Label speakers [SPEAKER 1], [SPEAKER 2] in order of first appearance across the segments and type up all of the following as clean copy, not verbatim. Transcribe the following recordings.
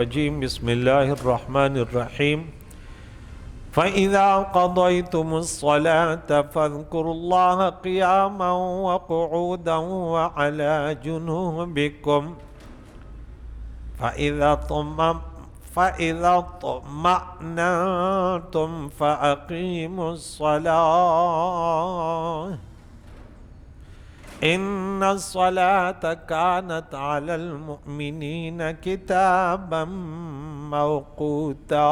[SPEAKER 1] الرجيم بسم الله الرحمن الرحيم فإذا قضيتم الصلاة فاذكروا الله قياما وقعودا وعلى جنوبكم فإذا اطمأننتم فأقيموا الصلاة إن الصلاة كانت على المؤمنين كتابا موقوتا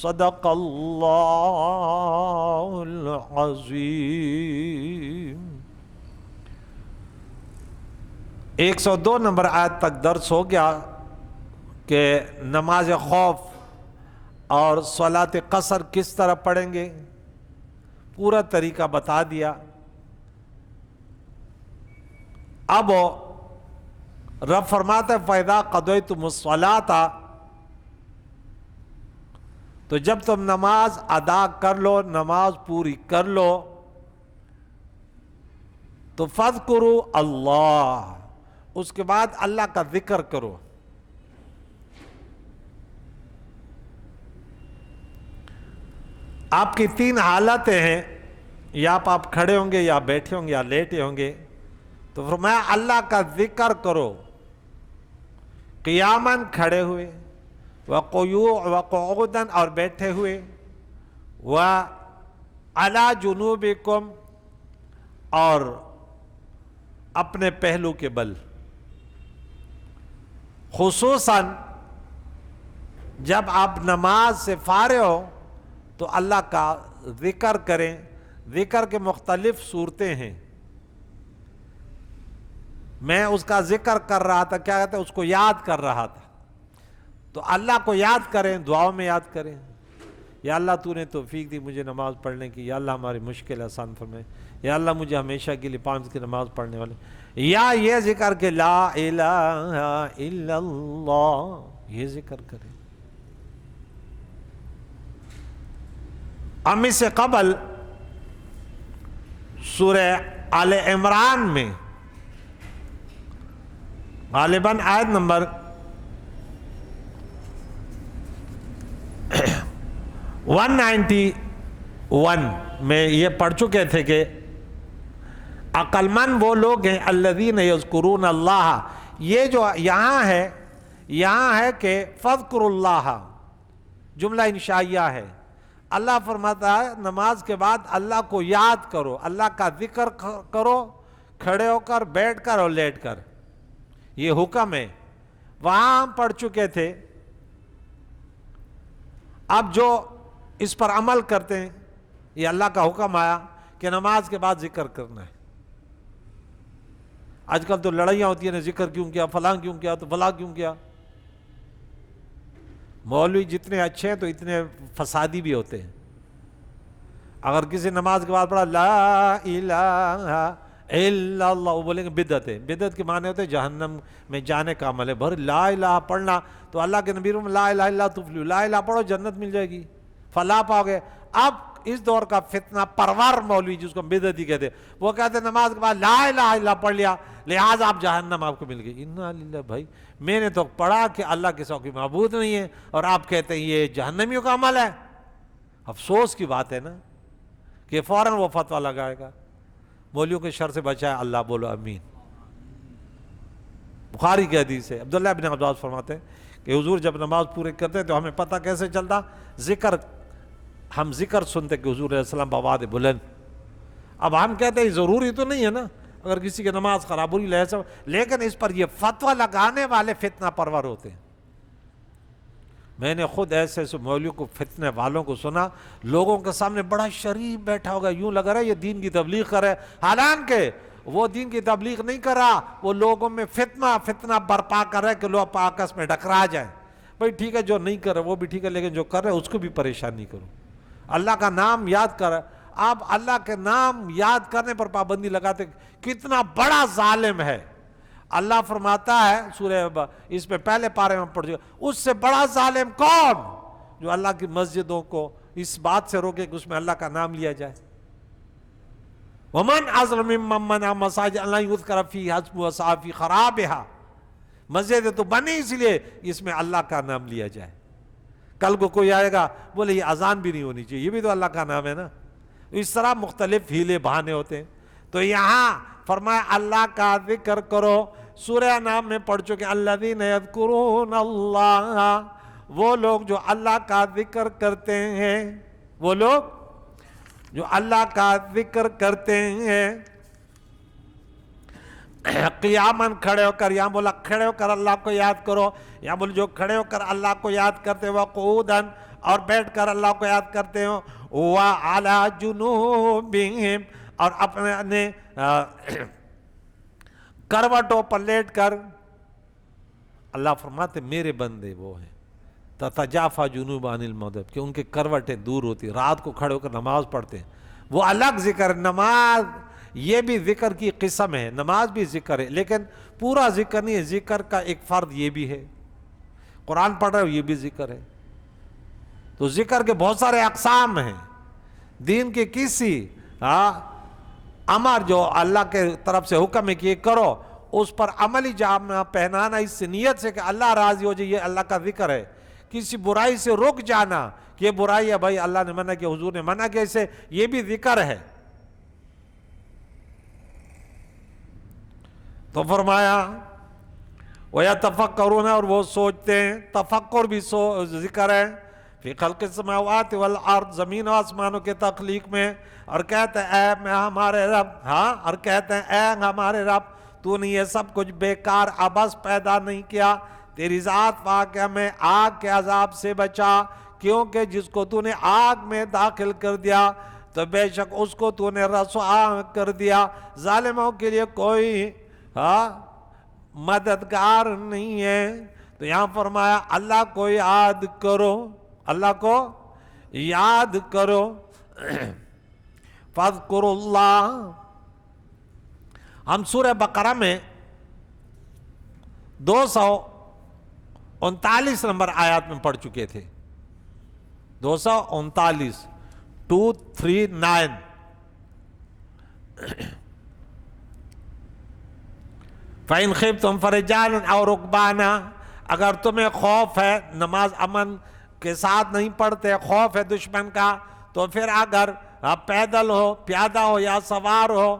[SPEAKER 1] صدق اللہ العظیم۔ 102 نمبر آیت تک درس ہو گیا کہ نماز خوف اور صلاۃ قصر کس طرح پڑھیں گے، پورا طریقہ بتا دیا۔ اب رب فرماتا ہے فَإِذَا قَضَيْتُمُ الصَّلَاةَ، تو جب تم نماز ادا کر لو، نماز پوری کر لو، تو فَاذْكُرُوا اللہ، اس کے بعد اللہ کا ذکر کرو۔ آپ کی 3 حالتیں ہیں، یا آپ کھڑے ہوں گے یا بیٹھے ہوں گے یا لیٹے ہوں گے، تو فرمایا اللہ کا ذکر کرو، قیاماً کھڑے ہوئے، وقعوداً اور بیٹھے ہوئے، وعلی جنوبکم اور اپنے پہلو کے بل۔ خصوصاً جب آپ نماز سے فارغ ہو تو اللہ کا ذکر کریں۔ ذکر کے مختلف صورتیں ہیں، میں اس کا ذکر کر رہا تھا، کیا کہتے ہیں، اس کو یاد کر رہا تھا۔ تو اللہ کو یاد کریں، دعاؤں میں یاد کریں، یا اللہ تو نے توفیق دی مجھے نماز پڑھنے کی، یا اللہ ہماری مشکل آسان فرمائے، یا اللہ مجھے ہمیشہ کے لیے 5 کی نماز پڑھنے والے، یا یہ ذکر کہ لا الہ الا اللہ، یہ ذکر کریں۔ اس سے قبل سورہ آل عمران میں غالباً آیت نمبر 191 میں یہ پڑھ چکے تھے کہ عقل مند وہ لوگ ہیں الذین یذکرون اللہ۔ یہ جو یہاں ہے کہ فاذکروا اللہ، جملہ انشائیہ ہے۔ اللہ فرماتا ہے نماز کے بعد اللہ کو یاد کرو، اللہ کا ذکر کرو، کھڑے ہو کر، بیٹھ کر اور لیٹ کر، یہ حکم ہے۔ وہاں ہم پڑھ چکے تھے، اب جو اس پر عمل کرتے ہیں، یہ اللہ کا حکم آیا کہ نماز کے بعد ذکر کرنا ہے۔ آج کل تو لڑائیاں ہوتی ہیں، ذکر کیوں کیا، فلاں کیوں کیا، تو فلاں کیوں کیا۔ مولوی جتنے اچھے ہیں تو اتنے فسادی بھی ہوتے ہیں۔ اگر کسی نماز کے بعد پڑھا لا الہ الا اللہ، وہ بولیں گے بدعت ہے۔ بدعت کے معنی ہوتے ہیں جہنم میں جانے کا عمل ہے۔ بھر لا الہ پڑھنا تو اللہ کے نبی لا الہ الا تفلحوا، لا الہ پڑھو جنت مل جائے گی، فلاح پاؤ گے۔ اب اس دور کا فتنہ پرور مولوی جس کو بدعتی کہتے ہیں، وہ کہتے ہیں نماز کے بعد لا الہ الا پڑھ لیا لہٰذا آپ جہنم آپ کو مل گئی۔ انا للہ، بھائی میں نے تو پڑھا کہ اللہ کے سوا کوئی معبود نہیں ہے، اور آپ کہتے ہیں یہ جہنمیوں کا عمل ہے۔ افسوس کی بات ہے نا کہ فوراً وہ فتویٰ لگائے گا۔ مولیوں کے شر سے بچائے اللہ، بولو امین۔ بخاری کی حدیث ہے، عبداللہ بن عباس فرماتے ہیں کہ حضور جب نماز پورے کرتے تو ہمیں پتہ کیسے چلتا، ہم ذکر سنتے کہ حضور علیہ السلام بآواز بلند۔ اب ہم کہتے ہیں ضروری تو نہیں ہے نا اگر کسی کی نماز خراب ہوئی لیکن اس پر یہ فتویٰ لگانے والے فتنہ پرور ہوتے ہیں۔ میں نے خود ایسے مولویوں کو، فتنے والوں کو سنا، لوگوں کے سامنے بڑا شریف بیٹھا ہوگا، یوں لگ رہا ہے یہ دین کی تبلیغ کر رہا ہے، حالانکہ وہ دین کی تبلیغ نہیں کر رہا، وہ لوگوں میں فتنہ برپا کر رہا ہے کہ لوگ آپس میں ٹکرا جائیں۔ بھائی ٹھیک ہے، جو نہیں کر رہے وہ بھی ٹھیک ہے، لیکن جو کر رہے اس کو بھی پریشان نہیں کرو۔ اللہ کا نام یاد کر، آپ اللہ کے نام یاد کرنے پر پابندی لگاتے، کتنا بڑا ظالم ہے۔ اللہ فرماتا ہے سورہ اس میں پہلے پارے میں پڑھ چکے، اس سے بڑا ظالم کون جو اللہ کی مسجدوں کو اس بات سے روکے کہ اس میں اللہ کا نام لیا جائے۔ وَمَنْ أَظْلَمُ مِمَّنْ مَنَعَ مَسَاجِدَ اللَّهِ يُذْكَرَ فِيهَا اسْمُهُ وَسَعَىٰ فِي خَرَابِهَا۔ مسجد تو بنی اس لیے اس میں اللہ کا نام لیا جائے. کل کو کوئی آئے گا بولے یہ اذان بھی نہیں ہونی چاہیے، یہ بھی تو اللہ کا نام ہے نا. اس طرح مختلف ہیلے بہانے ہوتے ہیں. تو یہاں فرمایا اللہ کا ذکر کرو. سورہ نام میں پڑھ چکے الذین یذکرون اللہ، وہ لوگ جو اللہ کا ذکر کرتے ہیں، وہ لوگ جو اللہ کا ذکر کرتے ہیں. قیاماً کھڑے ہو کر، یہاں بولا کھڑے ہو کر اللہ کو یاد کرو، یہاں بول جو کھڑے ہو کر اللہ کو یاد کرتے ہو، قعوداً اور بیٹھ کر اللہ کو یاد کرتے ہو، وَعَلَى جُنُوبِهِمْ اور اپنے کروٹوں پر لیٹ کر. اللہ فرماتے میرے بندے وہ ہیں تتجافا جنوب عن المضاجع، کہ ان کے کروٹیں دور ہوتی، رات کو کھڑے ہو کر نماز پڑھتے ہیں. وہ الگ ذکر. نماز یہ بھی ذکر کی قسم ہے، نماز بھی ذکر ہے، لیکن پورا ذکر نہیں ہے. ذکر کا ایک فرد یہ بھی ہے، قرآن پڑھ رہے ہو یہ بھی ذکر ہے. تو ذکر کے بہت سارے اقسام ہیں. دین کے کسی امر جو اللہ کے طرف سے حکم ہے کہ یہ کرو، اس پر عملی جامہ پہنانا اس نیت سے کہ اللہ راضی ہو جائے، یہ اللہ کا ذکر ہے. کسی برائی سے رک جانا کہ یہ برائی ہے بھائی اللہ نے منع کیا، حضور نے منع کیا، اسے یہ بھی ذکر ہے. تو فرمایا وَيَتَفَكَّرُونَ اور وہ سوچتے ہیں. تفکر بھی ذکر ہے. فی خلق السماوات والارض، زمین و آسمانوں کے تخلیق میں. اور کہتے ہیں اے میں ہمارے رب، اور کہتے ہیں اے ہمارے رب تو نے یہ سب کچھ بیکار عبث پیدا نہیں کیا. تیری ذات پاک ہے، ہمیں آگ کے عذاب سے بچا، کیونکہ جس کو تو نے آگ میں داخل کر دیا تو بے شک اس کو تو نے رسوا کر دیا. ظالموں کے لیے کوئی مددگار نہیں ہے. تو یہاں فرمایا اللہ کو یاد کرو، اللہ کو یاد کرو. فَاذْكُرُوا اللَّهَ. ہم سورہ بقرہ میں 239 نمبر آیات میں پڑھ چکے تھے. 239 239. فَإِنْ خِفْتُمْ فَرِجَالًا أَوْ رُكْبَانًا، اگر تمہیں خوف ہے، نماز امن کے ساتھ نہیں پڑھتے، خوف ہے دشمن کا، تو پھر اگر آپ پیدل ہو، پیادہ ہو یا سوار ہو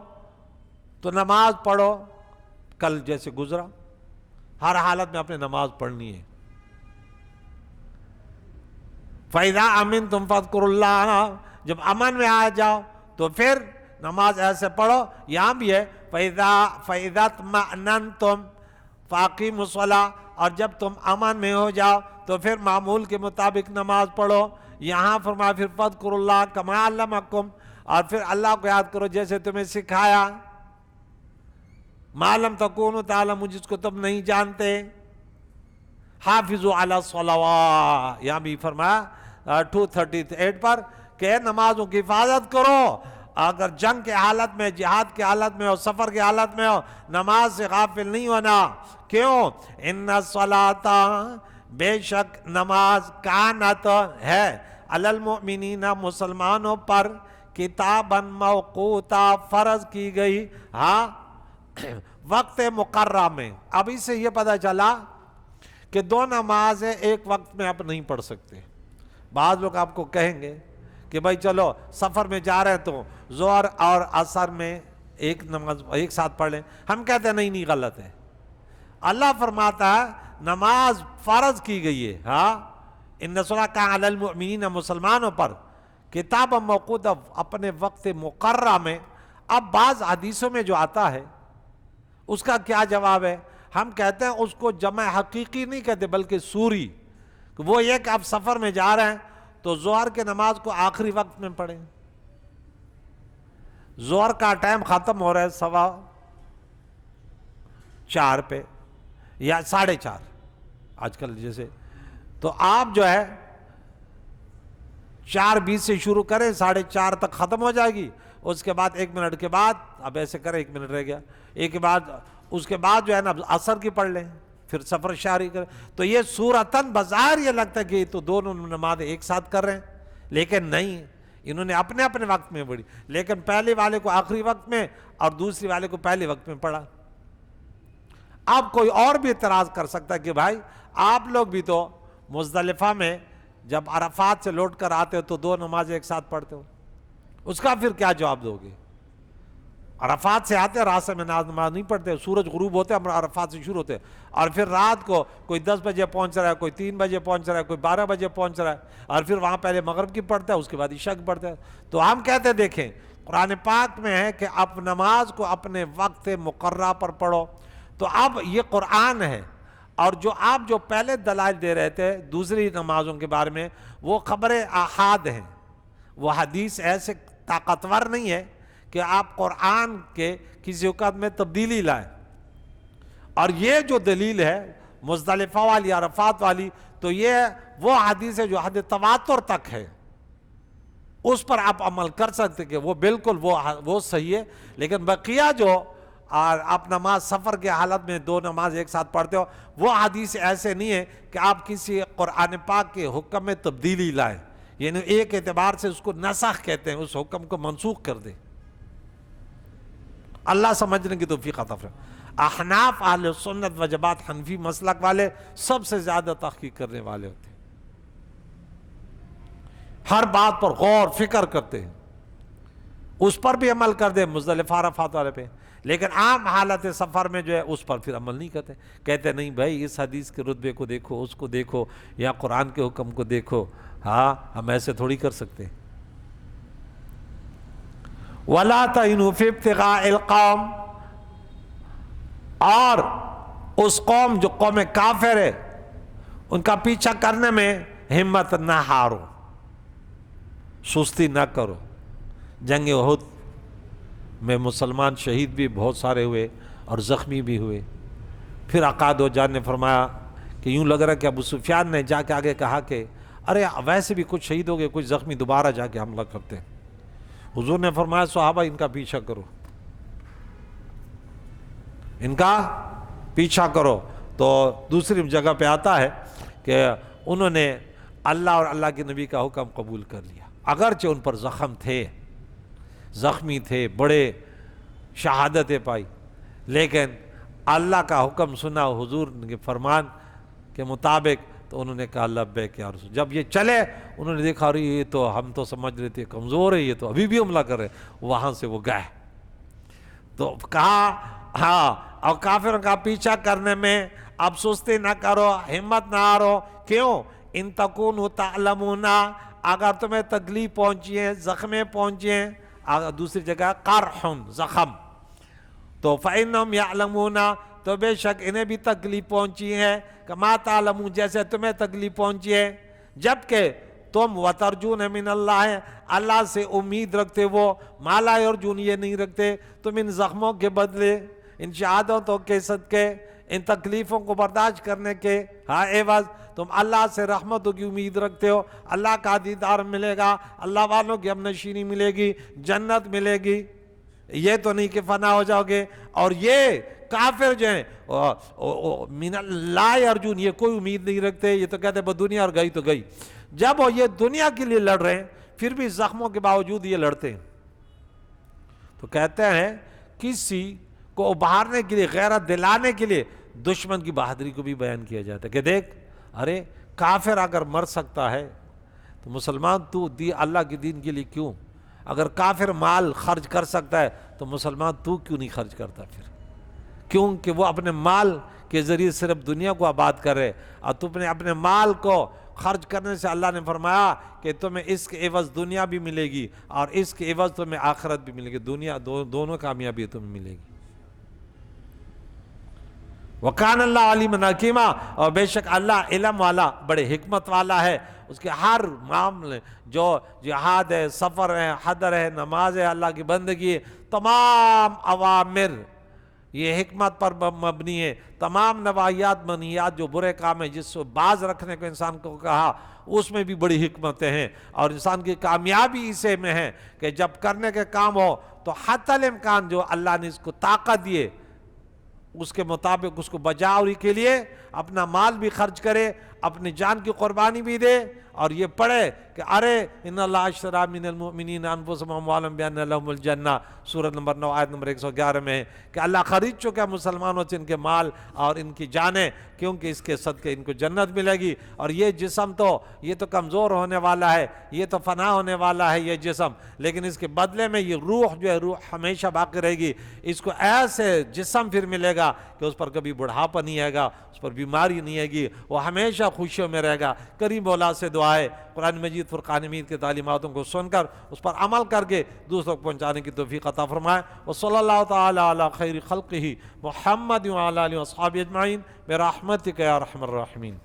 [SPEAKER 1] تو نماز پڑھو. کل جیسے گزرا، ہر حالت میں اپنے نماز پڑھنی ہے. فَإِذَا أَمِنْتُمْ فَاذْكُرُوا اللَّهَ، جب امن میں آ جاؤ تو پھر نماز ایسے پڑھو. یہاں بھی ہے فَإِذَا اطْمَأْنَنْتُمْ فَأَقِيمُوا الصَّلَاةَ، اور جب تم امن میں ہو جاؤ تو پھر معمول کے مطابق نماز پڑھو. یہاں فرمایا پھر فَاذْكُرُوا اللَّهَ كَمَا عَلَّمَكُمْ، اور پھر اللہ کو یاد کرو جیسے تمہیں سکھایا. مَا لَمْ تَكُونُوا تَعْلَمُونَ، جس کو تم نہیں جانتے. حافظوا علی الصلوات، یہاں بھی فرمایا 238 پر کہ نمازوں کی حفاظت کرو. اگر جنگ کے حالت میں، جہاد کے حالت میں ہو، سفر کے حالت میں ہو، نماز سے غافل نہیں ہونا. کیوں؟ ان الصلاۃ، بے شک نماز، کانت ہے، علی المؤمنین، مسلمانوں پر، کتاباً موقوتا، فرض کی گئی، وقت مقررہ میں. اب اس سے یہ پتہ چلا کہ دو نمازیں ایک وقت میں آپ نہیں پڑھ سکتے. بعض لوگ آپ کو کہیں گے کہ بھائی چلو سفر میں جا رہے ہیں تو ظہر اور عصر میں ایک نماز ایک ساتھ پڑھ لیں. ہم کہتے ہیں نہیں غلط ہے. اللہ فرماتا ہے نماز فرض کی گئی ہے. ان الصلاۃ کانت علی المؤمنین، مسلمانوں پر، کتاب موقوتا، اپنے وقت مقررہ میں. اب بعض حدیثوں میں جو آتا ہے اس کا کیا جواب ہے؟ ہم کہتے ہیں اس کو جمع حقیقی نہیں کہتے بلکہ سوری. وہ یہ کہ آپ سفر میں جا رہے ہیں تو ظہر کے نماز کو آخری وقت میں پڑھیں. ظہر کا ٹائم ختم ہو رہا ہے 4:15 پہ یا 4:30 آج کل جیسے، تو آپ جو ہے 4:20 سے شروع کریں، 4:30 تک ختم ہو جائے گی. اس کے بعد 1 منٹ کے بعد اب ایسے کریں، 1 منٹ رہ گیا، ایک کے بعد اس کے بعد جو ہے نا عصر کی پڑھ لیں، پھر سفر شاری کریں. تو یہ صورتاً بظاہر یہ لگتا ہے کہ تو دونوں نمازیں ایک ساتھ کر رہے ہیں، لیکن نہیں، انہوں نے اپنے اپنے وقت میں پڑھی. لیکن پہلے والے کو آخری وقت میں اور دوسری والے کو پہلے وقت میں پڑھا. اب کوئی اور بھی اعتراض کر سکتا ہے کہ بھائی آپ لوگ بھی تو مزدلفہ میں جب عرفات سے لوٹ کر آتے ہو تو 2 نمازیں ایک ساتھ پڑھتے ہو، اس کا پھر کیا جواب دو گے؟ عرفات سے آتے راستے میں نماز نہیں پڑھتے، سورج غروب ہوتے ہم عرفات سے شروع ہوتے، اور پھر رات کو کوئی 10 بجے پہنچ رہا ہے، کوئی 3 بجے پہنچ رہا ہے، کوئی 12 بجے پہنچ رہا ہے، اور پھر وہاں پہلے مغرب کی پڑھتا ہے، اس کے بعد عشاء کی پڑھتا ہے۔ تو ہم کہتے ہیں دیکھیں قرآن پاک میں ہے کہ آپ نماز کو اپنے وقت مقررہ پر پڑھو، تو اب یہ قرآن ہے، اور جو پہلے دلائل دے رہے تھے دوسری نمازوں کے بارے میں وہ خبر احاد ہیں، وہ حدیث ایسے طاقتور نہیں ہے کہ آپ قرآن کے کسی اوقات میں تبدیلی لائیں۔ اور یہ جو دلیل ہے مزدلفہ والی عرفات والی، تو یہ وہ حدیث ہے جو حد تواتر تک ہے، اس پر آپ عمل کر سکتے کہ وہ بالکل وہ صحیح ہے۔ لیکن بقیہ جو آپ نماز سفر کے حالت میں 2 نماز ایک ساتھ پڑھتے ہو، وہ حدیث ایسے نہیں ہے کہ آپ کسی قرآن پاک کے حکم میں تبدیلی لائیں، یعنی ایک اعتبار سے اس کو نسخ کہتے ہیں، اس حکم کو منسوخ کر دیں۔ اللہ سمجھنے کی توفیق عطا فرمائے۔ احناف اہل سنت و جماعت حنفی مسلک والے سب سے زیادہ تحقیق کرنے والے ہوتے ہیں، ہر بات پر غور فکر کرتے ہیں، اس پر بھی عمل کر دیں مزدلفہ عرفات والے پہ، لیکن عام حالت سفر میں جو ہے اس پر پھر عمل نہیں کرتے، کہتے نہیں بھائی اس حدیث کے رتبے کو دیکھو، اس کو دیکھو، یا قرآن کے حکم کو دیکھو، ہاں ہم ایسے تھوڑی کر سکتے ہیں۔ وَلَا تَهِنُوا فِي ابْتِغَاءِ الْقَوْمِ، اور اس قوم جو قوم کافر ہے ان کا پیچھا کرنے میں ہمت نہ ہارو، سستی نہ کرو۔ جنگ احد میں مسلمان شہید بھی بہت سارے ہوئے اور زخمی بھی ہوئے، پھر آقا دو جان نے فرمایا کہ یوں لگ رہا کہ ابو سفیان نے جا کے آگے کہا کہ ارے ویسے بھی کچھ شہید ہو گئے، کچھ زخمی دوبارہ جا کے حملہ کرتے ہیں۔ حضور نے فرمایا صحابہ ان کا پیچھا کرو، ان کا پیچھا کرو۔ تو دوسری جگہ پہ آتا ہے کہ انہوں نے اللہ اور اللہ کے نبی کا حکم قبول کر لیا، اگرچہ ان پر زخم تھے، زخمی تھے، بڑے شہادتیں پائی، لیکن اللہ کا حکم سنا، حضور کے فرمان کے مطابق، تو انہوں نے کہا لبیک یا رسول۔ جب یہ چلے انہوں نے دیکھا ارے یہ تو ہم تو سمجھ رہے تھے کمزور ہے، یہ تو ابھی بھی حملہ کر رہے، وہاں سے وہ گئے۔ تو کہا ہاں، اور کافروں کا پیچھا کرنے میں اب سستی نہ کرو، ہمت نہ ہارو۔ کیوں؟ ان تکونوا تعلمون، اگر تمہیں تکلیف پہنچی ہے، زخمیں پہنچی ہیں، دوسری جگہ قرح زخم، تو فإنہم یعلمون، تو بے شک انہیں بھی تکلیف پہنچی ہے، کما تعلمون، جیسے تمہیں تکلیف پہنچی ہے، جبکہ تم وترجون من اللہ، اللہ سے امید رکھتے، وہ ما لا یرجون، یہ نہیں رکھتے۔ تم ان زخموں کے بدلے، ان شہادتوں کے صدقے، ان تکلیفوں کو برداشت کرنے کے عوض تم اللہ سے رحمتوں کی امید رکھتے ہو، اللہ کا دیدار ملے گا، اللہ والوں کی ہمنشینی ملے گی، جنت ملے گی، یہ تو نہیں کہ فنا ہو جاؤ گے۔ اور یہ کافر جو ہیں من لا یرجون، یہ کوئی امید نہیں رکھتے، یہ تو کہتے ہیں بس دنیا اور گئی تو گئی۔ جب وہ یہ دنیا کے لیے لڑ رہے ہیں پھر بھی زخموں کے باوجود یہ لڑتے ہیں، تو کہتے ہیں کسی کو ابھارنے کے لیے، غیرت دلانے کے لیے دشمن کی بہادری کو بھی بیان کیا جاتا ہے کہ دیکھ ارے کافر اگر مر سکتا ہے تو مسلمان تو اللہ کے دین کے لیے کیوں؟ اگر کافر مال خرچ کر سکتا ہے تو مسلمان تو کیوں نہیں خرچ کرتا؟ پھر کیونکہ وہ اپنے مال کے ذریعے صرف دنیا کو آباد کرے، اور تم نے اپنے مال کو خرچ کرنے سے اللہ نے فرمایا کہ تمہیں اس کے عوض دنیا بھی ملے گی اور اس کے عوض تمہیں آخرت بھی ملے گی، دنیا دونوں کامیابی تمہیں ملے گی۔ وَقَانَ اللَّهُ عَلِيمًا حَكِيمًا، اور بے شک اللہ علم والا، بڑے حکمت والا ہے، اس کے ہر معاملے، جو جہاد ہے، سفر ہے، حضر ہے، نماز ہے، اللہ کی بندگی ہے، تمام اوامر یہ حکمت پر مبنی ہے، تمام نواحیات منہیات جو برے کام ہیں جس سے باز رکھنے کو انسان کو کہا، اس میں بھی بڑی حکمتیں ہیں، اور انسان کی کامیابی اسے میں ہے کہ جب کرنے کے کام ہو تو حتی الامکان جو اللہ نے اس کو طاقت دیے اس کے مطابق اس کو بجاوری کے لیے اپنا مال بھی خرچ کرے، اپنی جان کی قربانی بھی دے، اور یہ پڑھے کہ ارے ان اللہ اشتری من المؤمنین انفسهم واموالهم بان لهم الجنہ، سورۃ نمبر 9 آیت نمبر 111 میں ہے کہ اللہ خرید چکا ہے مسلمانوں سے ان کے مال اور ان کی جانیں، کیونکہ اس کے صدقے ان کو جنت ملے گی۔ اور یہ جسم تو یہ تو کمزور ہونے والا ہے، یہ تو فنا ہونے والا ہے یہ جسم، لیکن اس کے بدلے میں یہ روح جو ہے روح ہمیشہ باقی رہے گی۔ اس کو ایسے جسم پھر ملے گا کہ اس پر کبھی بڑھاپا نہیں آئے گا، اس پر بیماری نہیں آئے گی، وہ ہمیشہ خوشیوں میں رہے گا۔ کریم مولا سے دعا ہے قرآن مجید فرقان حمید کے تعلیماتوں کو سن کر اس پر عمل کر کے دوسروں کو پہنچانے کی توفیق عطا فرمائے۔ وصلی اللہ تعالی علی خیر خلقہ محمد وعلی آلہ وصحبہ اجمعین برحمتک یا ارحم الراحمین۔